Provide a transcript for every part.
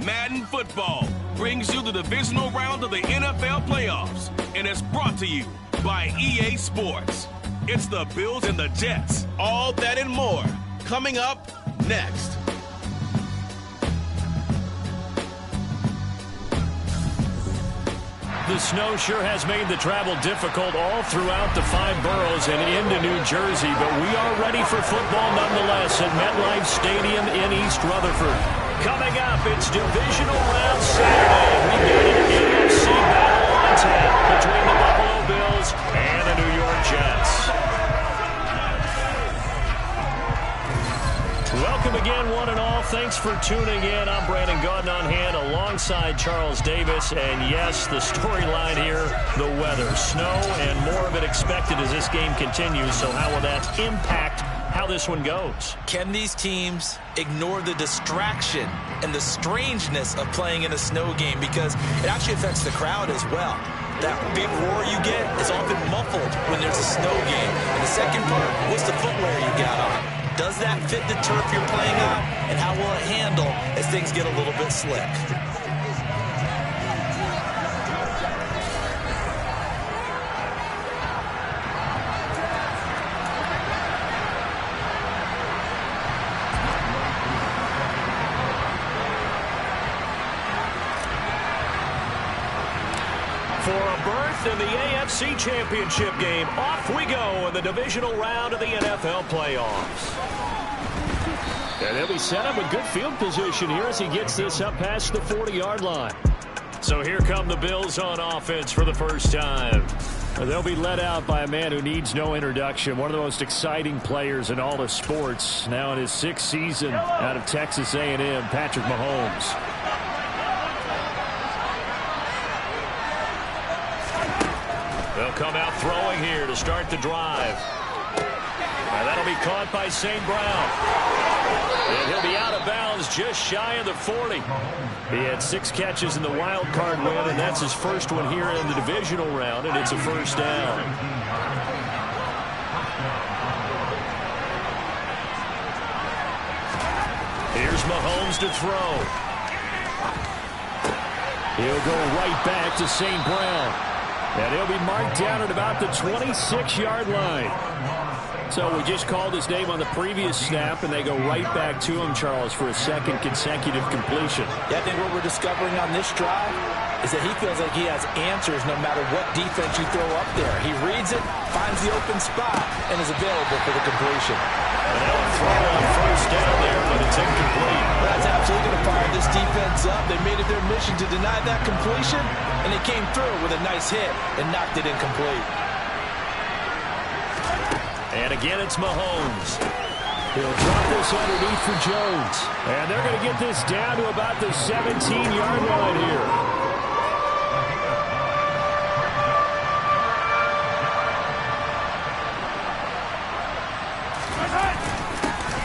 Madden Football brings you the divisional round of the NFL playoffs, and it's brought to you by EA Sports. It's the Bills and the Jets. All that and more coming up next. The snow sure has made the travel difficult all throughout the 5 boroughs and into New Jersey, but we are ready for football nonetheless at MetLife Stadium in East Rutherford. Coming up, it's Divisional Round Saturday. We've got an AFC battle on tap between the Buffalo Bills and the New York Jets. Welcome again, one and all. Thanks for tuning in. I'm Brandon Gaudin on hand alongside Charles Davis. And yes, the storyline here, the weather. Snow and more of it expected as this game continues. So how will that impact how this one goes? Can these teams ignore the distraction and the strangeness of playing in a snow game? Because it actually affects the crowd as well. That big roar you get is often muffled when there's a snow game. And the second part, what's the footwear you got on? Does that fit the turf you're playing on? And how will it handle as things get a little bit slick? For a berth in the AFC Championship game, off we go in the divisional round of the NFL playoffs. And he'll be set up with good field position here as he gets this up past the 40-yard line. So here come the Bills on offense for the first time. They'll be led out by a man who needs no introduction, one of the most exciting players in all of sports, now in his 6th season out of Texas A&M, Patrick Mahomes. They'll come out throwing here to start the drive. And that'll be caught by St. Brown. And he'll be out of bounds just shy of the 40. He had 6 catches in the wild card win, and that's his first one here in the divisional round, and it's a first down. Here's Mahomes to throw. He'll go right back to St. Brown. And he'll be marked down at about the 26-yard line. So we just called his name on the previous snap, and they go right back to him, Charles, for a second consecutive completion. Yeah, I think what we're discovering on this drive is that he feels like he has answers no matter what defense you throw up there. He reads it, finds the open spot, and is available for the completion. And they'll throw on first down there, but it's incomplete. That's absolutely going to fire this defense up. They made it their mission to deny that completion, and they came through with a nice hit and knocked it incomplete. And again, it's Mahomes. He'll drop this underneath for Jones. And they're going to get this down to about the 17-yard line here.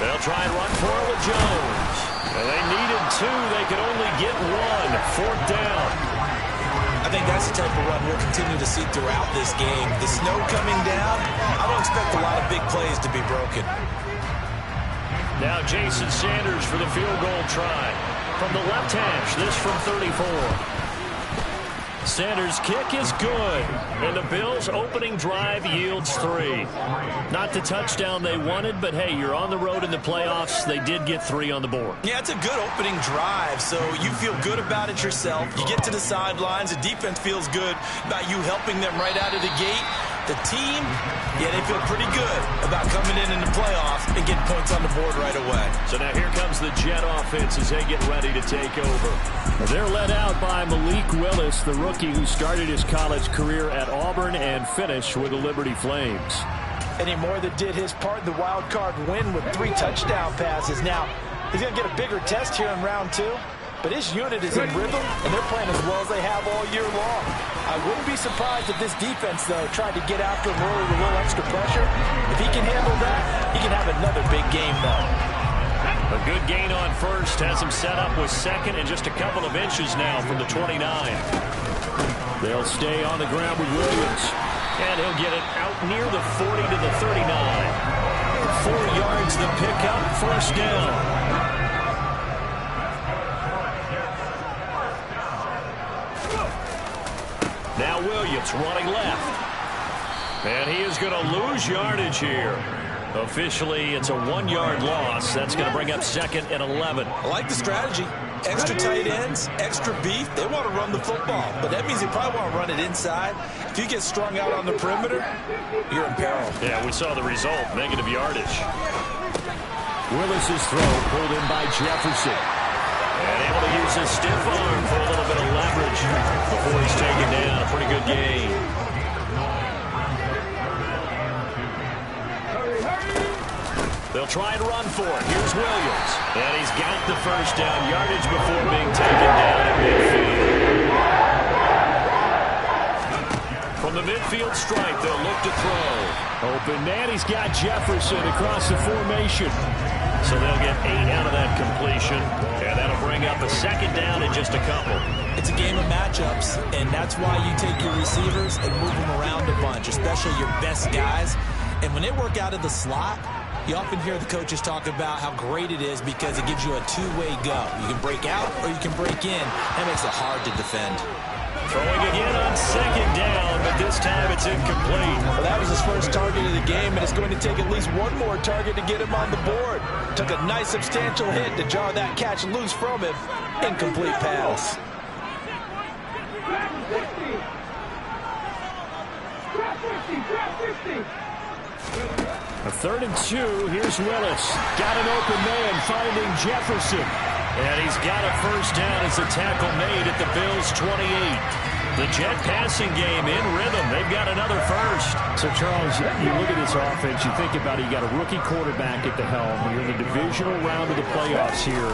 They'll try and run for it with Jones. And they needed 2. They could only get 1. 4th down. I think that's the type of run we'll continue to see throughout this game. The snow coming down, I don't expect a lot of big plays to be broken. Now Jason Sanders for the field goal try. From the left hash, this from 34. Sanders' kick is good, and the Bills' opening drive yields 3. Not the touchdown they wanted, but hey, you're on the road in the playoffs. They did get 3 on the board. Yeah, it's a good opening drive, so you feel good about it yourself. You get to the sidelines, the defense feels good about you helping them right out of the gate. The team, yeah, they feel pretty good about coming in the playoffs and getting points on the board right away. So now here comes the Jet offense as they get ready to take over. They're led out by Malik Willis, the rookie who started his college career at Auburn and finished with the Liberty Flames. Eddie Moore that did his part in the wild card win with 3 touchdown passes. Now, he's going to get a bigger test here in round 2. But his unit is in rhythm, and they're playing as well as they have all year long. I wouldn't be surprised if this defense, though, tried to get after him early with a little extra pressure. If he can handle that, he can have another big game, though. A good gain on first has him set up with second and just a couple of inches now from the 29. They'll stay on the ground with Williams. And he'll get it out near the 40 to the 39. 4 yards the pickup, first down. Now Williams running left. And he is going to lose yardage here. Officially, it's a 1-yard loss. That's going to bring up 2nd and 11. I like the strategy. Extra tight ends, extra beef. They want to run the football, but that means they probably want to run it inside. If you get strung out on the perimeter, you're in peril. Yeah, we saw the result, negative yardage. Willis's throw pulled in by Jefferson. And able to use his stiff arm for a little bit of leverage before he's taken down. A pretty good game. They'll try and run for it. Here's Williams. And he's got the first down yardage before being taken down at midfield. From the midfield stripe, they'll look to throw. Open man, he's got Jefferson across the formation. So they'll get 8 out of that completion. And that'll bring up a 2nd down in just a couple. It's a game of matchups, and that's why you take your receivers and move them around a bunch, especially your best guys. And when they work out of the slot, you often hear the coaches talk about how great it is because it gives you a two-way go. You can break out or you can break in. That makes it hard to defend. Throwing again on 2nd down, but this time it's incomplete. Well, that was his first target of the game, and it's going to take at least one more target to get him on the board. Took a nice substantial hit to jar that catch loose from him. Incomplete pass. A 3rd and 2. Here's Willis. Got an open man, finding Jefferson. And he's got a first down as the tackle made at the Bills' 28. The Jet passing game in rhythm. They've got another first. So, Charles, you look at this offense, you think about it, you got a rookie quarterback at the helm. You're in the divisional round of the playoffs here.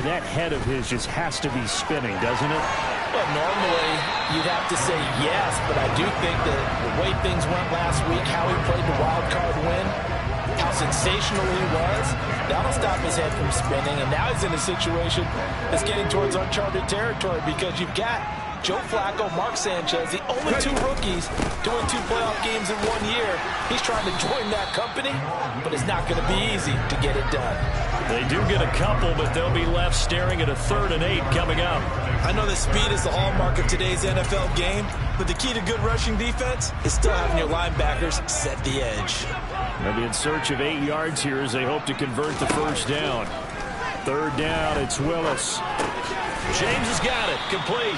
That head of his just has to be spinning, doesn't it? Well, normally you'd have to say yes, but I do think that the way things went last week, how he played the wild card win, how sensational he was, that'll stop his head from spinning. And now he's in a situation that's getting towards uncharted territory because you've got Joe Flacco, Mark Sanchez, the only 2 rookies doing 2 playoff games in 1 year. He's trying to join that company, but it's not going to be easy to get it done. They do get a couple, but they'll be left staring at a 3rd and 8 coming up. I know that speed is the hallmark of today's NFL game, but the key to good rushing defense is still having your linebackers set the edge. They'll be in search of 8 yards here as they hope to convert the first down. 3rd down, it's Willis. James has got it, complete.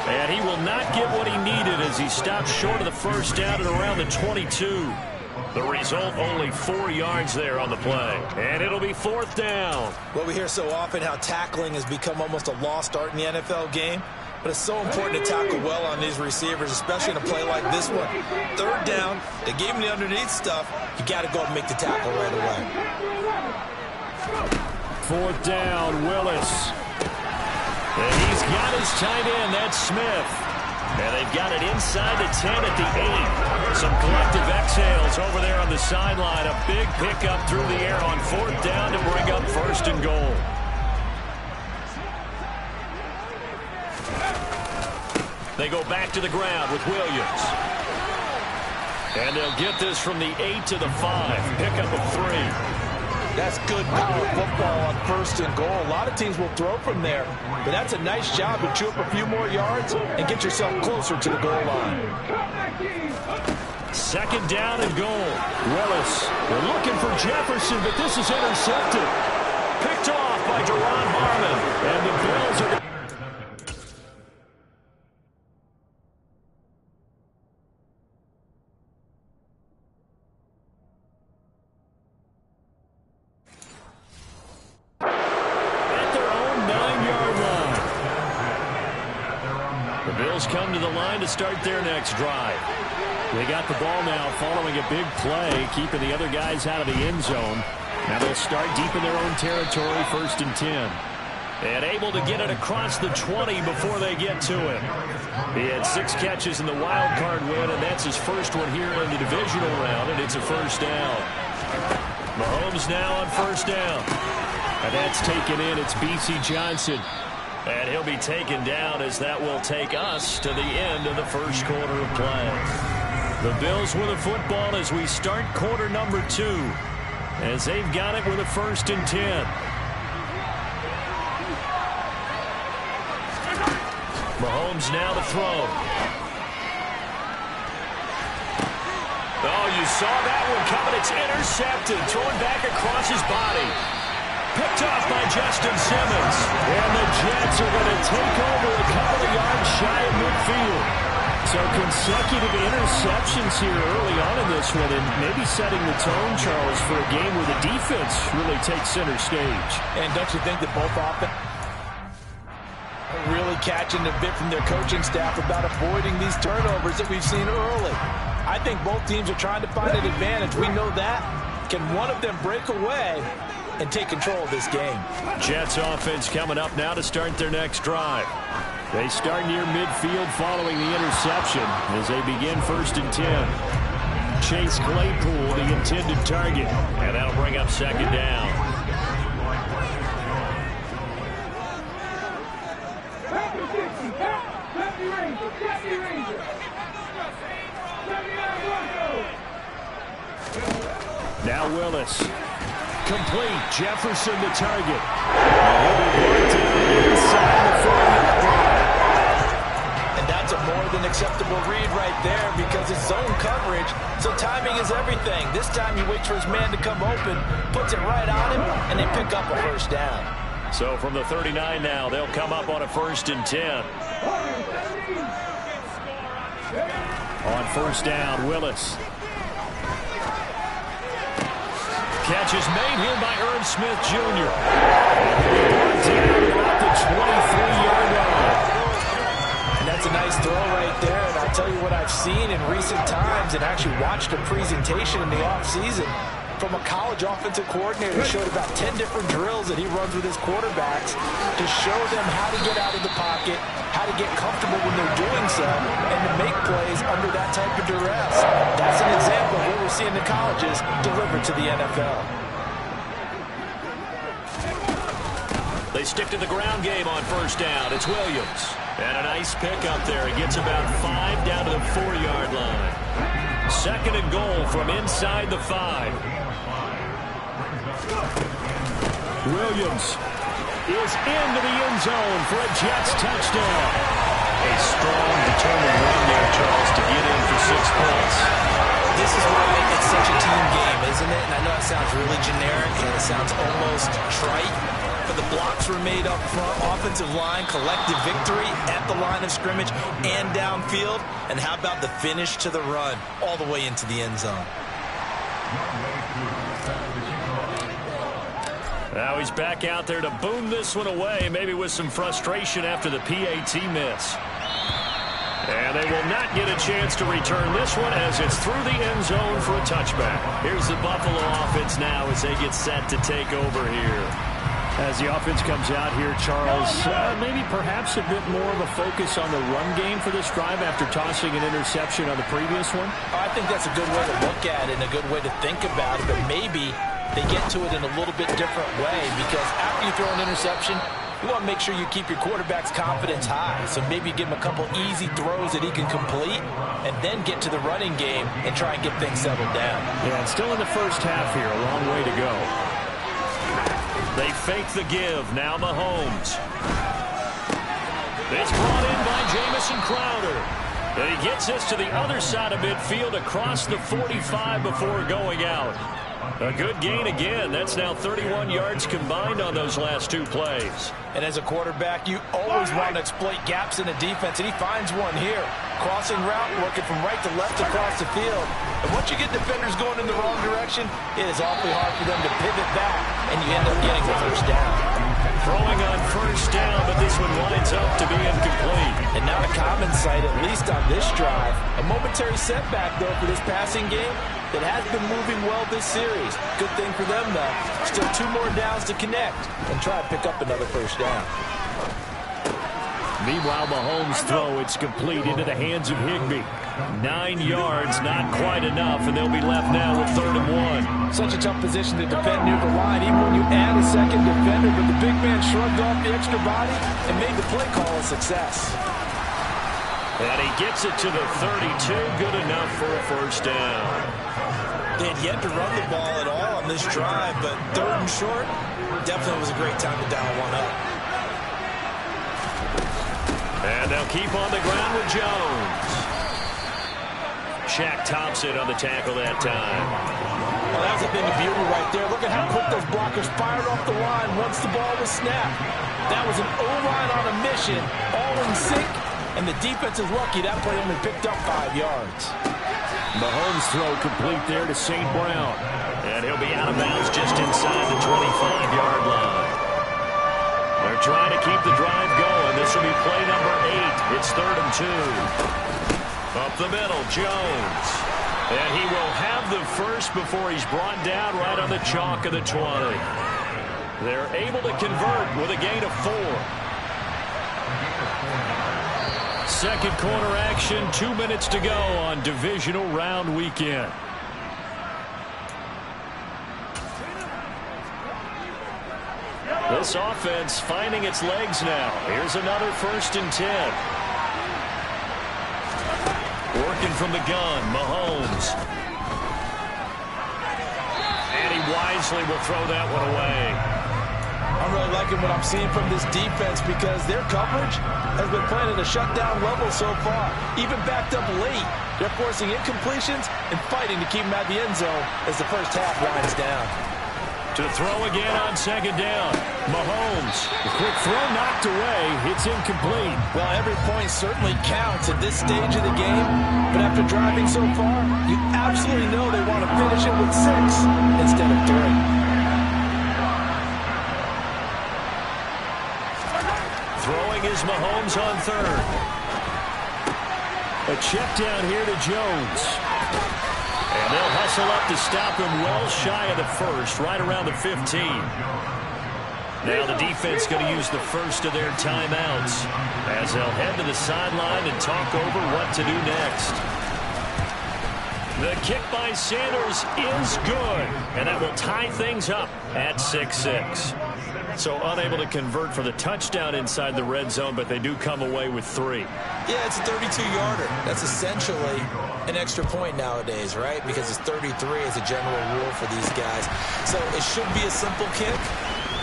And he will not get what he needed as he stopped short of the first down at around the 22. The result, only 4 yards there on the play. And it'll be 4th down. Well, we hear so often how tackling has become almost a lost art in the NFL game. But it's so important to tackle well on these receivers, especially in a play like this one. 3rd down, they gave him the underneath stuff. You got to go and make the tackle right away. 4th down, Willis. And he's got his tight end, that's Smith. And they've got it inside the 10 at the 8. Some collective exhales over there on the sideline. A big pickup through the air on 4th down to bring up 1st and goal. They go back to the ground with Williams. And they'll get this from the 8 to the 5. Pickup of 3. That's good power football on 1st and goal. A lot of teams will throw from there, but that's a nice job to chew up a few more yards and get yourself closer to the goal line. 2nd down and goal. Willis, they're looking for Jefferson, but this is intercepted. Picked off by Deron Harmon, and the Bills are... come to the line to start their next drive. They got the ball now following a big play, keeping the other guys out of the end zone. Now they'll start deep in their own territory, 1st and 10. And able to get it across the 20 before they get to it. He had 6 catches in the wild card win, and that's his first one here in the divisional round, and it's a 1st down. Mahomes now on 1st down. And that's taken in. It's B.C. Johnson. And he'll be taken down as that will take us to the end of the first quarter of play. The Bills with the football as we start quarter number 2. As they've got it with a 1st and 10. Mahomes now to throw. Oh, you saw that one coming. It's intercepted. Thrown back across his body. Picked off by Justin Simmons. And the Jets are going to take over a couple of yards shy of midfield. So consecutive interceptions here early on in this one, and maybe setting the tone, Charles, for a game where the defense really takes center stage. And don't you think that both offense are really catching a bit from their coaching staff about avoiding these turnovers that we've seen early? I think both teams are trying to find an advantage. We know that. Can one of them break away and take control of this game? Jets offense coming up now to start their next drive. They start near midfield following the interception as they begin 1st and 10. Chase Claypool, the intended target, and that'll bring up 2nd down. Now Willis. Complete. Jefferson the target. Inside the 4-yard line. And that's a more than acceptable read right there because it's zone coverage, so timing is everything. This time he waits for his man to come open, puts it right on him, and they pick up a 1st down. So from the 39 now, they'll come up on a 1st and 10. On 1st down, Willis. Catch is made here by Irv Smith Jr. Down about the 23-yard line. And that's a nice throw right there. And I'll tell you what I've seen in recent times and actually watched a presentation in the offseason from a college offensive coordinator who showed about 10 different drills that he runs with his quarterbacks to show them how to get out of the pocket, how to get comfortable when they're doing so, and to make plays under that type of duress. That's an example of what we're seeing the colleges deliver to the NFL. They stick to the ground game on 1st down. It's Williams. And a nice pick up there. He gets about 5 down to the 4-yard line. 2nd and goal from inside the 5. Williams is into the end zone for a Jets touchdown. A strong, determined run there, Charles, to get in for 6 points. This is why it's such a team game, isn't it? And I know it sounds really generic and it sounds almost trite, but the blocks were made up front, offensive line, collective victory at the line of scrimmage and downfield. And how about the finish to the run all the way into the end zone? Now he's back out there to boom this one away, maybe with some frustration after the PAT miss. And they will not get a chance to return this one as it's through the end zone for a touchback. Here's the Buffalo offense now as they get set to take over here. As the offense comes out here, Charles, maybe perhaps a bit more of a focus on the run game for this drive after tossing an interception on the previous one? I think that's a good way to look at it and a good way to think about it, but maybe they get to it in a little bit different way because after you throw an interception, you want to make sure you keep your quarterback's confidence high. So maybe give him a couple easy throws that he can complete and then get to the running game and try and get things settled down. Yeah, and still in the first half here, a long way to go. They fake the give. Now Mahomes. It's brought in by Jamison Crowder. And he gets this to the other side of midfield across the 45 before going out. A good gain again. That's now 31 yards combined on those last 2 plays. And as a quarterback, you always want to exploit gaps in the defense, and he finds one here. Crossing route, working from right to left across the field. And once you get defenders going in the wrong direction, it is awfully hard for them to pivot back, and you end up getting the 1st down. Throwing on 1st down, but this one winds up to be incomplete. And not a common sight, at least on this drive. A momentary setback, though, for this passing game that has been moving well this series. Good thing for them, though. Still 2 more downs to connect and try to pick up another 1st down. Meanwhile, Mahomes' throw, it's complete into the hands of Higbee. 9 yards, not quite enough, and they'll be left now with 3rd and 1. Such a tough position to defend near the line, even when you add a second defender, but the big man shrugged off the extra body and made the play call a success. And he gets it to the 32, good enough for a 1st down. They had yet to run the ball at all on this drive, but 3rd and short, definitely was a great time to dial one up. And they'll keep on the ground with Jones. Shaq Thompson on the tackle that time. Well, that was a thing of beauty right there. Look at how quick those blockers fired off the line once the ball was snapped. That was an O-line on a mission, all in sync, and the defense is lucky that play only picked up 5 yards. Mahomes' throw complete there to St. Brown. And he'll be out of bounds just inside the 25-yard line. They're trying to keep the drive going. This will be play number 8. It's 3rd and 2. Up the middle, Jones. And he will have the first before he's brought down right on the chalk of the 20. They're able to convert with a gain of 4. Second corner action, 2 minutes to go on divisional round weekend. This offense finding its legs now. Here's another 1st and 10. Working from the gun, Mahomes. And he wisely will throw that one away. I'm really liking what I'm seeing from this defense because their coverage has been playing at a shutdown level so far. Even backed up late, they're forcing incompletions and fighting to keep them at the end zone as the first half winds down. To throw again on 2nd down, Mahomes. The quick throw knocked away. It's incomplete. Well, every point certainly counts at this stage of the game, but after driving so far, you absolutely know they want to finish it with 6 instead of 3. Throwing is Mahomes on 3rd. A check down here to Jones. And they'll hustle up to stop him well shy of the 1st, right around the 15. Now the defense going to use the first of their timeouts as they'll head to the sideline and talk over what to do next. The kick by Sanders is good, and that will tie things up at 6-6. So unable to convert for the touchdown inside the red zone, but they do come away with 3. Yeah, it's a 32-yarder. That's essentially an extra point nowadays, right? Because it's 33 as a general rule for these guys. So it should be a simple kick.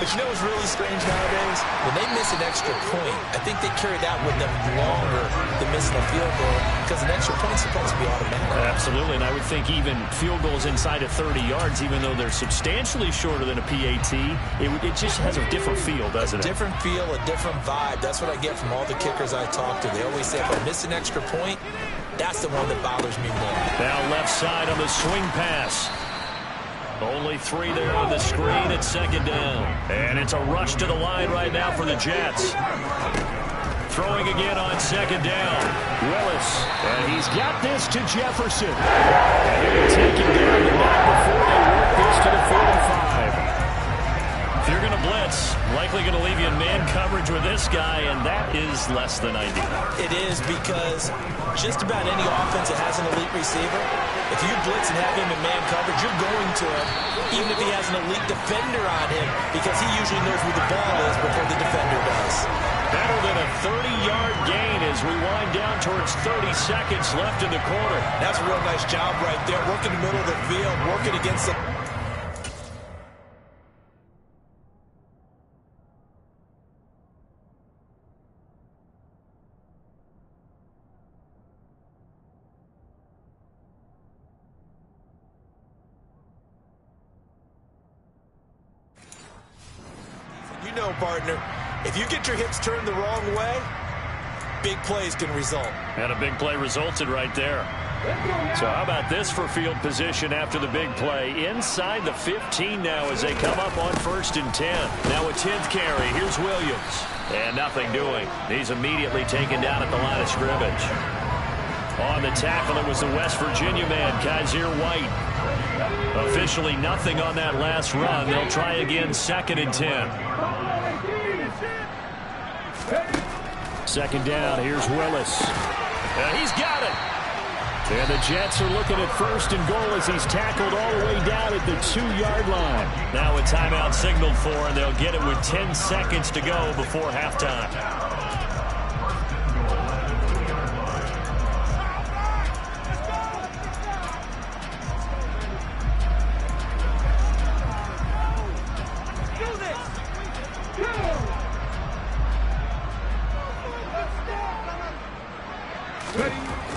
But you know what's really strange nowadays? When they miss an extra point, I think they carry that with them longer than missing a field goal because an extra point's supposed to be automatic. Absolutely, and I would think even field goals inside of 30 yards, even though they're substantially shorter than a PAT, it just has a different feel, doesn't it? A different feel, a different vibe. That's what I get from all the kickers I talk to. They always say if I miss an extra point, that's the one that bothers me more. Now left side on the swing pass. Only 3 there on the screen at 2nd down. And it's a rush to the line right now for the Jets. Throwing again on 2nd down. Willis. And he's got this to Jefferson. And he'll take him down the back before they work this to the 45. If you're going to blitz, likely going to leave you in man coverage with this guy, and that is less than ideal. It is because just about any offense that has an elite receiver, if you blitz and have him in man coverage, you're going to him, even if he has an elite defender on him, because he usually knows where the ball is before the defender does. Better than a 30-yard gain as we wind down towards 30 seconds left in the quarter. That's a real nice job right there, working the middle of the field, working against the... You know, partner, if you get your hips turned the wrong way, big plays can result. And a big play resulted right there. So how about this for field position after the big play? Inside the 15 now as they come up on 1st and 10. Now a 10th carry. Here's Williams. And nothing doing. He's immediately taken down at the line of scrimmage. On the tackle, it was the West Virginia man, Kaiser White. Officially nothing on that last run. They'll try again 2nd and 10. second down, here's Willis. He's got it. And the Jets are looking at first and goal as he's tackled all the way down at the 2-yard line. Now a timeout signaled for, and they'll get it with 10 seconds to go before halftime.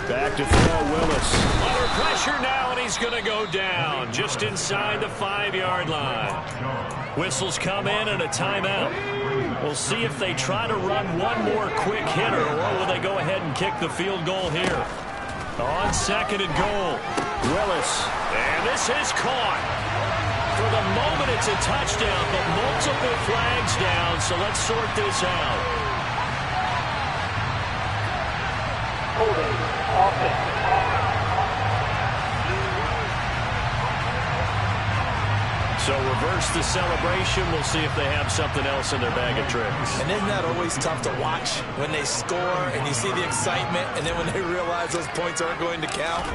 Back to throw, Willis. Under pressure now, and he's going to go down just inside the 5-yard line. Whistles come in and a timeout. We'll see if they try to run one more quick hitter, or will they go ahead and kick the field goal here. On second and goal, Willis. And this is caught. For the moment, it's a touchdown, but multiple flags down, so let's sort this out. So reverse the celebration. We'll see if they have something else in their bag of tricks. And isn't that always tough to watch when they score and you see the excitement, and then when they realize those points aren't going to count?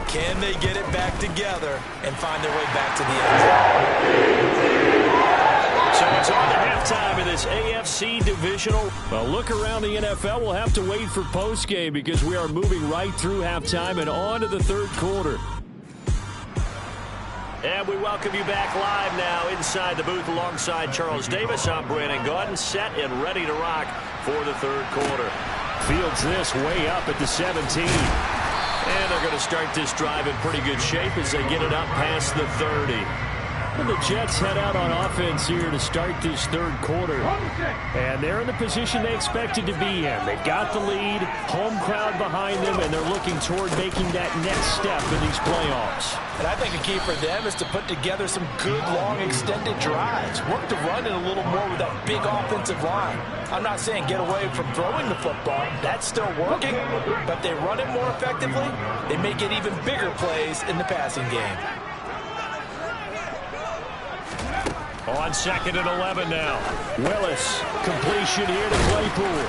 Can they get it back together and find their way back to the end zone? So it's on to halftime in this AFC divisional. Well, look around the NFL. We'll have to wait for postgame because we are moving right through halftime and on to the third quarter. And we welcome you back live now inside the booth alongside Charles Davis. I'm Brandon Gaudin, set and ready to rock for the third quarter. Fields this way up at the 17. And they're going to start this drive in pretty good shape as they get it up past the 30. And the Jets head out on offense here to start this third quarter. And they're in the position they expected to be in. They've got the lead, home crowd behind them, and they're looking toward making that next step in these playoffs. And I think the key for them is to put together some good, long, extended drives. Work the run in a little more with that big offensive line. I'm not saying get away from throwing the football. That's still working. But if they run it more effectively, they may get even bigger plays in the passing game. On second and 11 now. Willis, completion here to Claypool.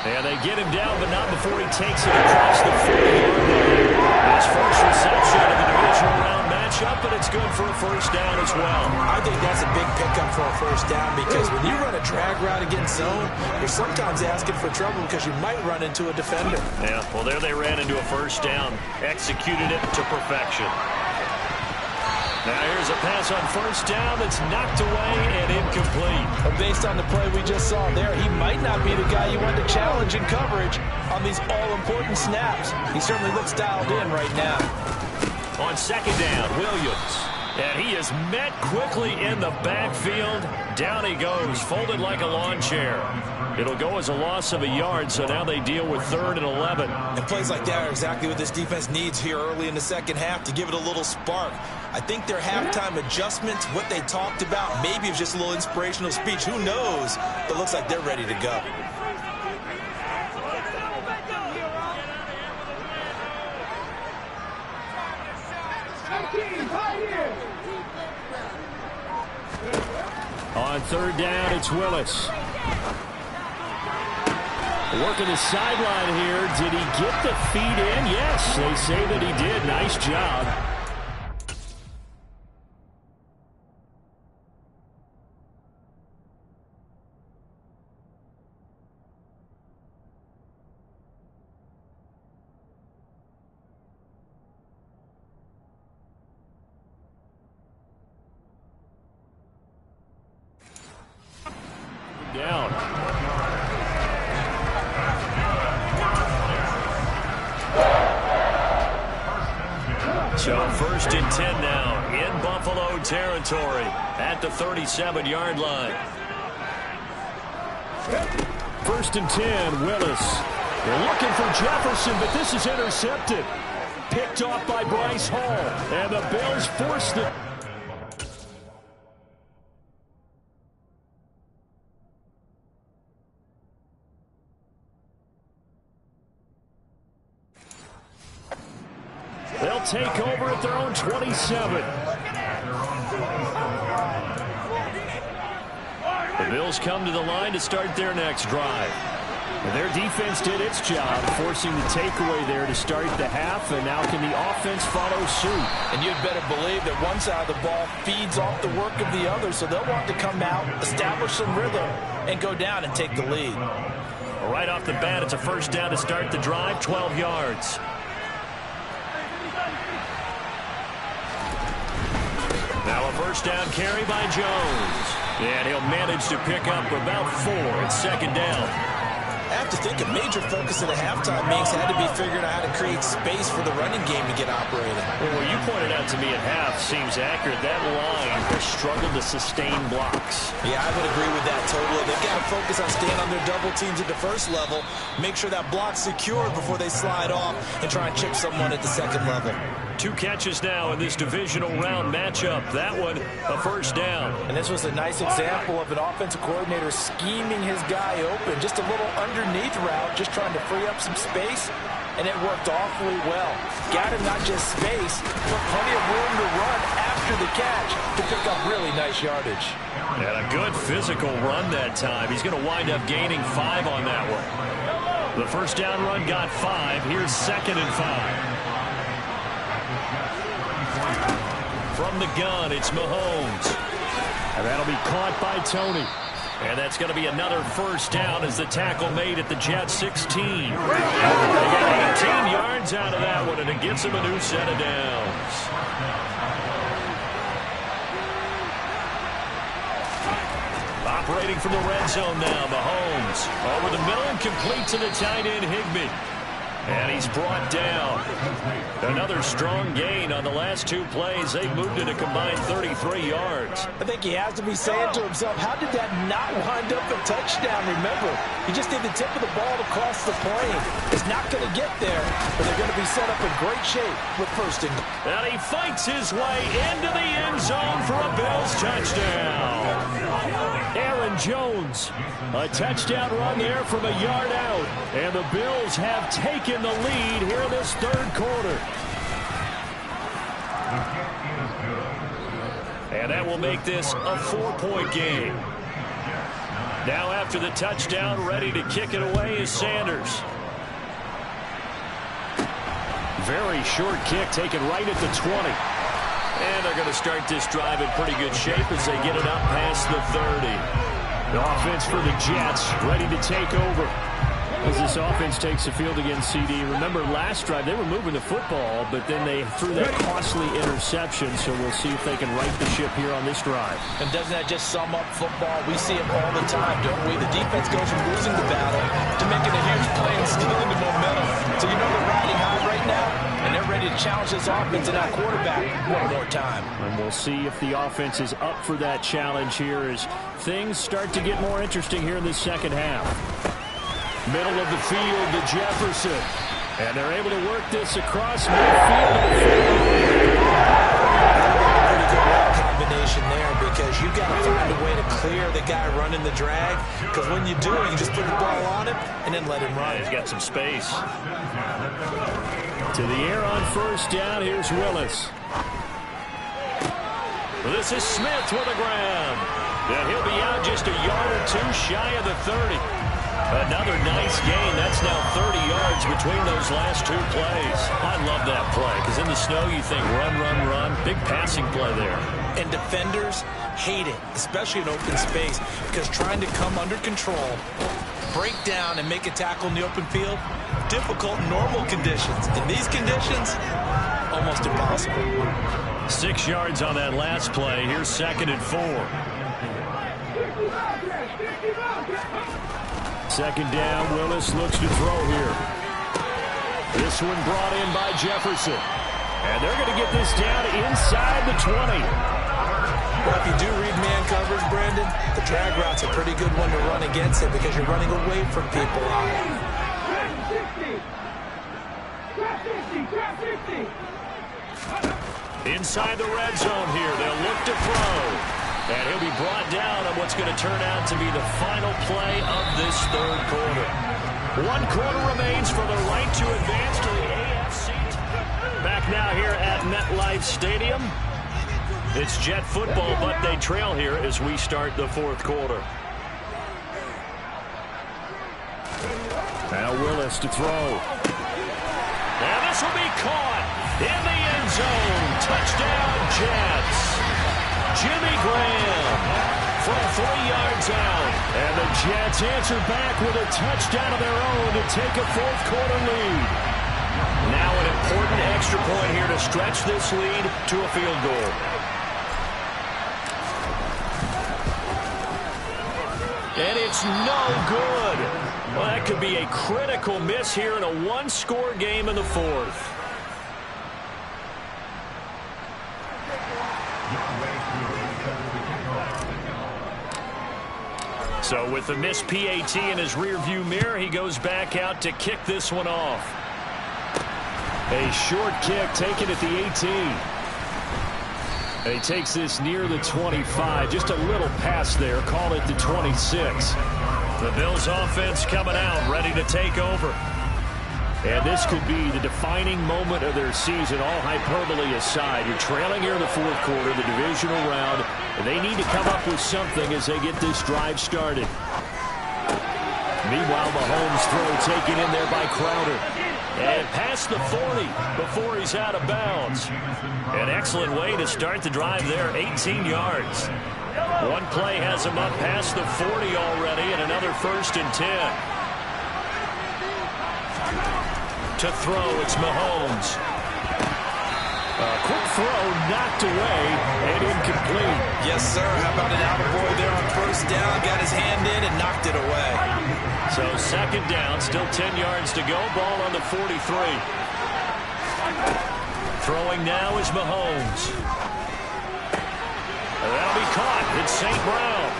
And they get him down, but not before he takes it across the 40-yard line. His first reception of the divisional round matchup, but it's good for a first down as well. I think that's a big pickup for a first down because when you run a drag route against zone, you're sometimes asking for trouble because you might run into a defender. Yeah, well, there they ran into a first down. Executed it to perfection. Now here's a pass on first down that's knocked away and incomplete. But based on the play we just saw there, he might not be the guy you want to challenge in coverage on these all-important snaps. He certainly looks dialed in right now. On second down, Williams. And he is met quickly in the backfield. Down he goes, folded like a lawn chair. It'll go as a loss of a yard, so now they deal with 3rd and 11. And plays like that are exactly what this defense needs here early in the second half to give it a little spark. I think their halftime adjustments, what they talked about, maybe it's just a little inspirational speech. Who knows? But looks like they're ready to go. On third down, it's Willis. Working the sideline here. Did he get the feet in? Yes, they say that he did. Nice job. Down. So 1st and 10 now in Buffalo territory at the 37-yard line. 1st and 10, Willis. They're looking for Jefferson, but this is intercepted. Picked off by Bryce Hall. And the Bills force the... They'll take over at their own 27. The Bills come to the line to start their next drive. Their defense did its job, forcing the takeaway there to start the half, and now can the offense follow suit? And you'd better believe that one side of the ball feeds off the work of the other, so they'll want to come out, establish some rhythm, and go down and take the lead. Well, right off the bat, it's a first down to start the drive, 12 yards. Now a first down carry by Jones. And he'll manage to pick up about 4 at second down. I have to think a major focus of the halftime meetings had to be figuring out how to create space for the running game to get operating. Well, you pointed out to me at half seems accurate. That line has struggled to sustain blocks. Yeah, I would agree with that totally. They've got to focus on staying on their double teams at the first level, make sure that block's secured before they slide off and try and chip someone at the second level. 2 catches now in this divisional round matchup. That one, a first down. And this was a nice example of an offensive coordinator scheming his guy open. Just a little underneath route, just trying to free up some space, and it worked awfully well. Got him not just space, but plenty of room to run after the catch to pick up really nice yardage. And a good physical run that time. He's going to wind up gaining 5 on that one. The first down run got 5. Here's 2nd and 5. From the gun, it's Mahomes. And that'll be caught by Tony. And that's going to be another first down as the tackle made at the Jets 16. They got 18 yards out of that one, and it gets them a new set of downs. Operating from the red zone now, Mahomes. Over the middle and complete to the tight end, Higbee. And he's brought down. Another strong gain on the last 2 plays. They moved it a combined 33 yards. I think he has to be saying to himself, how did that not wind up a touchdown? Remember, he just did the tip of the ball to cross the plane. It's not going to get there, but they're going to be set up in great shape with first and goal. And he fights his way into the end zone for a Bills touchdown. Aaron Jones, a touchdown run there from a yard out. And the Bills have taken the lead here in this third quarter. And that will make this a 4-point game. Now after the touchdown, ready to kick it away is Sanders. Very short kick taken right at the 20. And they're going to start this drive in pretty good shape as they get it up past the 30. The offense for the Jets ready to take over. As this offense takes the field against CD. Remember last drive, they were moving the football, but then they threw that costly interception, so we'll see if they can right the ship here on this drive. And doesn't that just sum up football? We see it all the time, don't we? The defense goes from losing the battle to making a huge play and stealing the momentum. So you know they're riding high right now, and they're ready to challenge this offense and that quarterback one more time. And we'll see if the offense is up for that challenge here as things start to get more interesting here in this second half. Middle of the field to Jefferson. And they're able to work this across midfield. Pretty good route combination there because you've got to find a way to clear the guy running the drag. Because when you do, you just put the ball on him and then let him run. He's got some space. To the air on first down. Here's Willis. This is Smith with a grab. And he'll be out just a yard or 2 shy of the 30. Another nice gain. That's now 30 yards between those last 2 plays. I love that play because in the snow you think run, run, run. Big passing play there. And defenders hate it, especially in open space, because trying to come under control, break down, and make a tackle in the open field, difficult in normal conditions. In these conditions, almost impossible. 6 yards on that last play. Here's 2nd and 4. Second down, Willis looks to throw here. This one brought in by Jefferson. And they're going to get this down inside the 20. Well, if you do read man coverage, Brandon, the drag route's a pretty good one to run against it because you're running away from people. Inside the red zone here, they'll look to throw. And he'll be brought down on what's going to turn out to be the final play of this third quarter. 1 quarter remains for the right to advance to the AFC. Back now here at MetLife Stadium. It's Jet football, but they trail here as we start the 4th quarter. Willis to throw. And this will be caught in the end zone. Touchdown, Jets. Jimmy Graham from 3 yards out. And the Jets answer back with a touchdown of their own to take a fourth-quarter lead. Now an important extra point here to stretch this lead to a field goal. And it's no good. Well, that could be a critical miss here in a one-score game in the fourth. So with the missed PAT in his rearview mirror, he goes back out to kick this one off. A short kick taken at the 18. And he takes this near the 25. Just a little pass there. Call it the 26. The Bills offense coming out, ready to take over. And this could be the defining moment of their season, all hyperbole aside. You're trailing here in the fourth quarter, the divisional round, and they need to come up with something as they get this drive started. Meanwhile, Mahomes' throw taken in there by Crowder. And past the 40 before he's out of bounds. An excellent way to start the drive there, 18 yards. One play has him up past the 40 already, and another 1st and 10. To throw, it's Mahomes. Quick throw, knocked away, and incomplete. Yes, sir. How about an attaboy there on 1st down? Got his hand in and knocked it away. So 2nd down, still 10 yards to go. Ball on the 43. Throwing now is Mahomes. That'll be caught. It's St. Brown.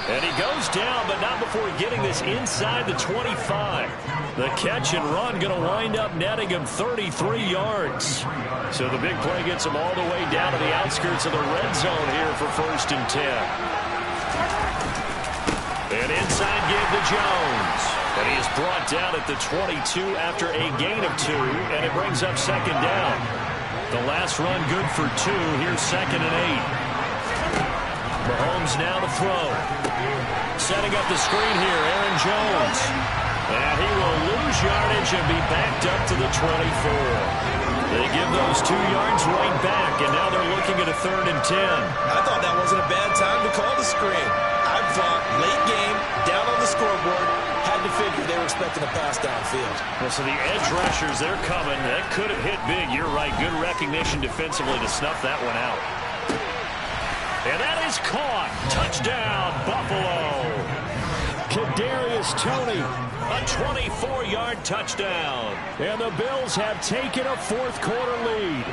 And he goes down, but not before getting this inside the 25. The catch and run going to wind up netting him 33 yards. So the big play gets him all the way down to the outskirts of the red zone here for 1st and 10. And inside give to Jones. And he is brought down at the 22 after a gain of 2, and it brings up 2nd down. The last run good for 2. Here's 2nd and 8. Mahomes now to throw. Setting up the screen here, Aaron Jones. And he will lose yardage and be backed up to the 24. They give those 2 yards right back, and now they're looking at a 3rd and 10. I thought that wasn't a bad time to call the screen. I thought late game, down on the scoreboard, had to figure they were expecting a pass downfield. Well, so the edge rushers, they're coming. That could have hit big. You're right. Good recognition defensively to snuff that one out. And that is caught. Touchdown, Buffalo. Kadarius Toney. A 24-yard touchdown. And the Bills have taken a fourth-quarter lead.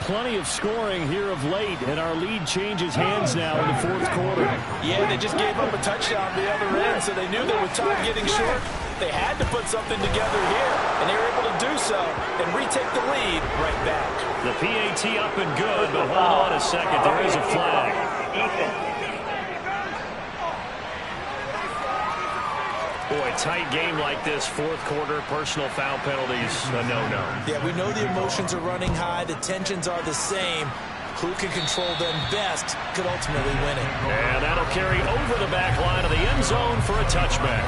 Plenty of scoring here of late, and our lead changes hands now in the fourth quarter. Yeah, they just gave up a touchdown the other end, so they knew that with time getting short, they had to put something together here, and they were able to do so and retake the lead right back. The PAT up and good, but hold on a second. There is a flag. Boy, tight game like this, fourth quarter, personal foul penalties, a no-no. Yeah, we know the emotions are running high. The tensions are the same. Who can control them best could ultimately win it. And that'll carry over the back line of the end zone for a touchback.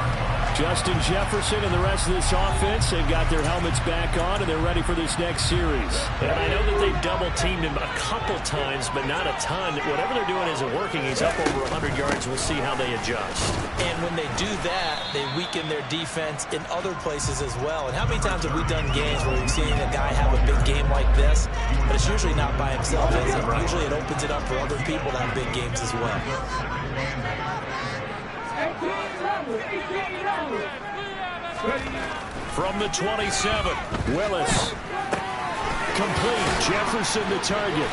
Justin Jefferson and the rest of this offense, they've got their helmets back on, and they're ready for this next series. And I know that they've double-teamed him a couple times, but not a ton. Whatever they're doing isn't working. He's up over 100 yards. We'll see how they adjust. And when they do that, they weaken their defense in other places as well. And how many times have we done games where we've seen a guy have a big game like this, but it's usually not by himself, is it? Usually it opens it up for other people to have big games as well. From the 27, Willis. Complete. Jefferson the target.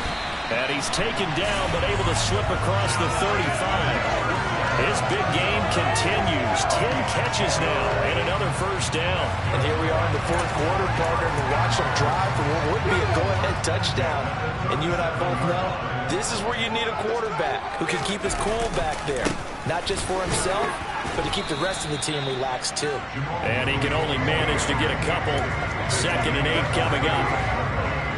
And he's taken down, but able to slip across the 35. His big game continues. 10 catches now, and another first down. And here we are in the fourth quarter, partner, and watch them drive for what would be a go-ahead touchdown. And you and I both know this is where you need a quarterback who can keep his cool back there. Not just for himself, but to keep the rest of the team relaxed, too. And he can only manage to get a couple. 2nd and 8 coming up.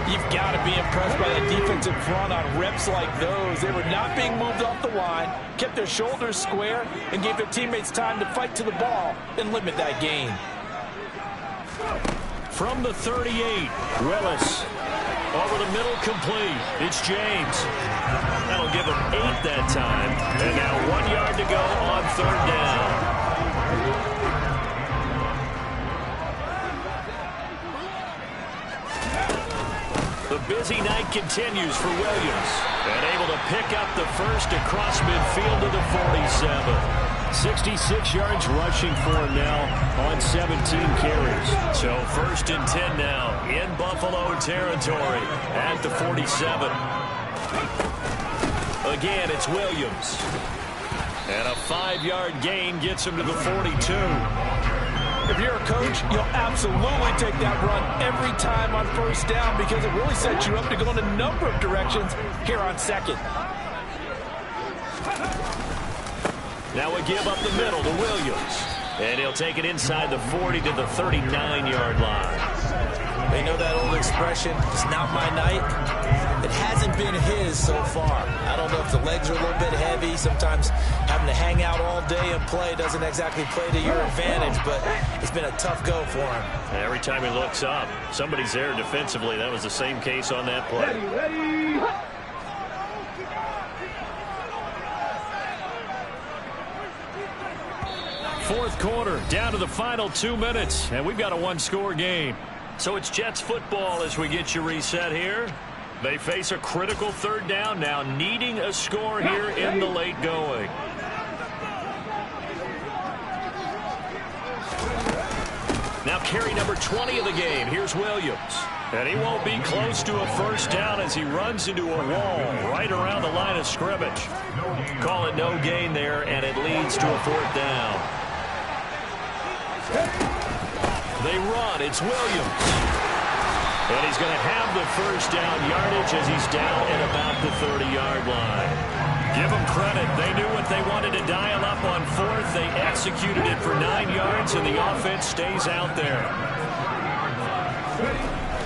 You've got to be impressed by that defensive front on reps like those. They were not being moved off the line, kept their shoulders square, and gave their teammates time to fight to the ball and limit that gain. from the 38. Willis over the middle, complete. It's James. That'll give him 8 that time. And now 1 yard to go on 3rd down. The busy night continues for Williams. And able to pick up the first across midfield to the 47. 66 yards rushing for him now on 17 carries. So 1st and 10 now in Buffalo territory at the 47. Again, it's Williams. And a 5-yard gain gets him to the 42. If you're a coach, you'll absolutely take that run every time on 1st down because it really sets you up to go in a number of directions here on 2nd. Now a give up the middle to Williams. And he'll take it inside the 40 to the 39-yard line. They know that old expression, it's not my night. It hasn't been his so far. I don't know if the legs are a little bit heavy. Sometimes having to hang out all day and play doesn't exactly play to your advantage, but it's been a tough go for him. And every time he looks up, somebody's there defensively. That was the same case on that play. Ready. 4th quarter, down to the final 2 minutes, and we've got a 1-score game. So it's Jets football as we get you reset here. They face a critical 3rd down now, needing a score here in the late going. Now carry number 20 of the game. Here's Williams. And he won't be close to a 1st down as he runs into a wall right around the line of scrimmage. Call it no gain there, and it leads to a 4th down. They run. It's Williams. And he's going to have the 1st down yardage as he's down at about the 30-yard line. Give them credit. They knew what they wanted to dial up on 4th. They executed it for 9 yards, and the offense stays out there.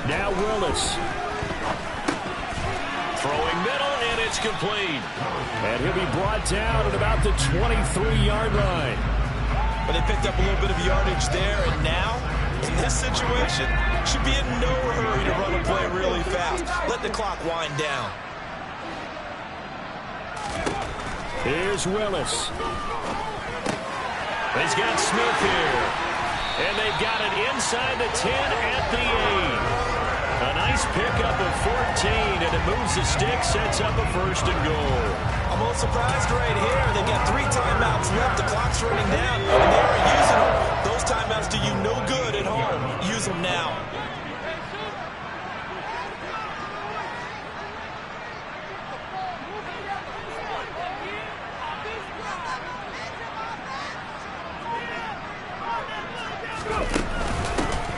Now Willis. Throwing middle, and it's complete. And he'll be brought down at about the 23-yard line. But they picked up a little bit of yardage there, and now, in this situation, should be in no hurry to run a play really fast. Let the clock wind down. Here's Willis. He's got Smith here. And they've got it inside the 10 at the 8. A nice pickup of 14, and it moves the stick, sets up a 1st and goal. I'm a little surprised right here. They've got 3 timeouts left. The clock's running down, and they are using them. Those timeouts do you no good at home. Use them now.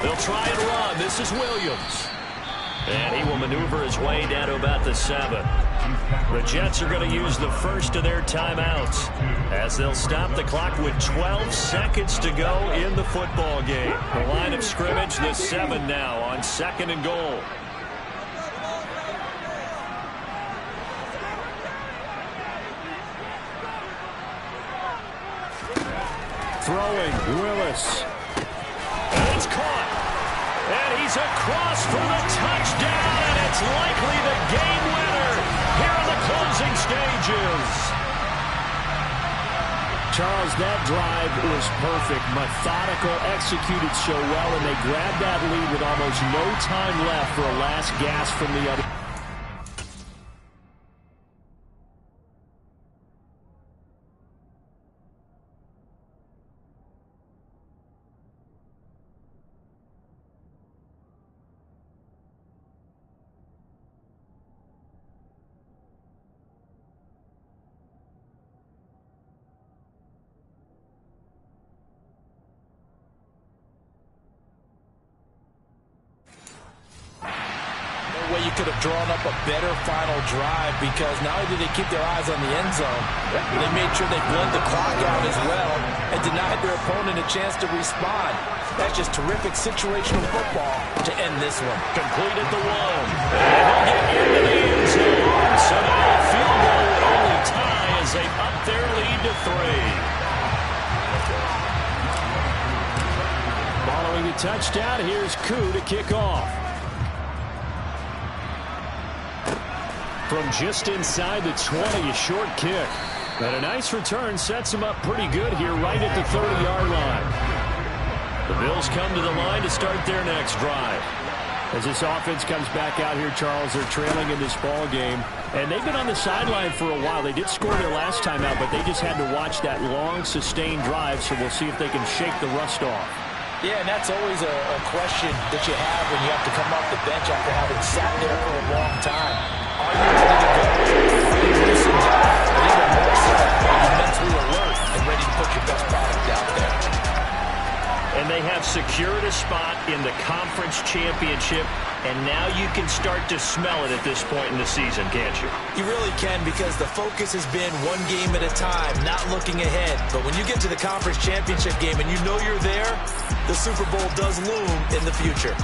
They'll try and run. This is Williams. And he will maneuver his way down to about the 7. The Jets are going to use the first of their timeouts as they'll stop the clock with 12 seconds to go in the football game. The line of scrimmage, the 7 now on 2nd and goal. Throwing, Willis. And it's caught. And he's across for the touchdown, and it's likely the game winner here in the closing stages. Charles, that drive was perfect. Methodical, executed so well, and they grabbed that lead with almost no time left for a last gasp from the other. You could have drawn up a better final drive because not only did they keep their eyes on the end zone, they made sure they bled the clock out as well and denied their opponent a chance to respond. That's just terrific situational football to end this one. Complete at the 1. And he'll get into the end zone. So now a field goal only tie as they up their lead to 3. Ball Throwing the touchdown, here's Koo to kick off. From just inside the 20, a short kick. But a nice return sets him up pretty good here right at the 30-yard line. The Bills come to the line to start their next drive. As this offense comes back out here, Charles, they're trailing in this ball game. And they've been on the sideline for a while. They did score their last time out, but they just had to watch that long, sustained drive, so we'll see if they can shake the rust off. Yeah, and that's always a question that you have when you have to come off the bench after having sat there for a long time. Are you ready to go? Fully loosened up? But even more so, are you mentally alert and ready to put your best product out there? And they have secured a spot in the conference championship, and now you can start to smell it at this point in the season, can't you? You really can, because the focus has been one game at a time, not looking ahead. But when you get to the conference championship game and you know you're there, the Super Bowl does loom in the future.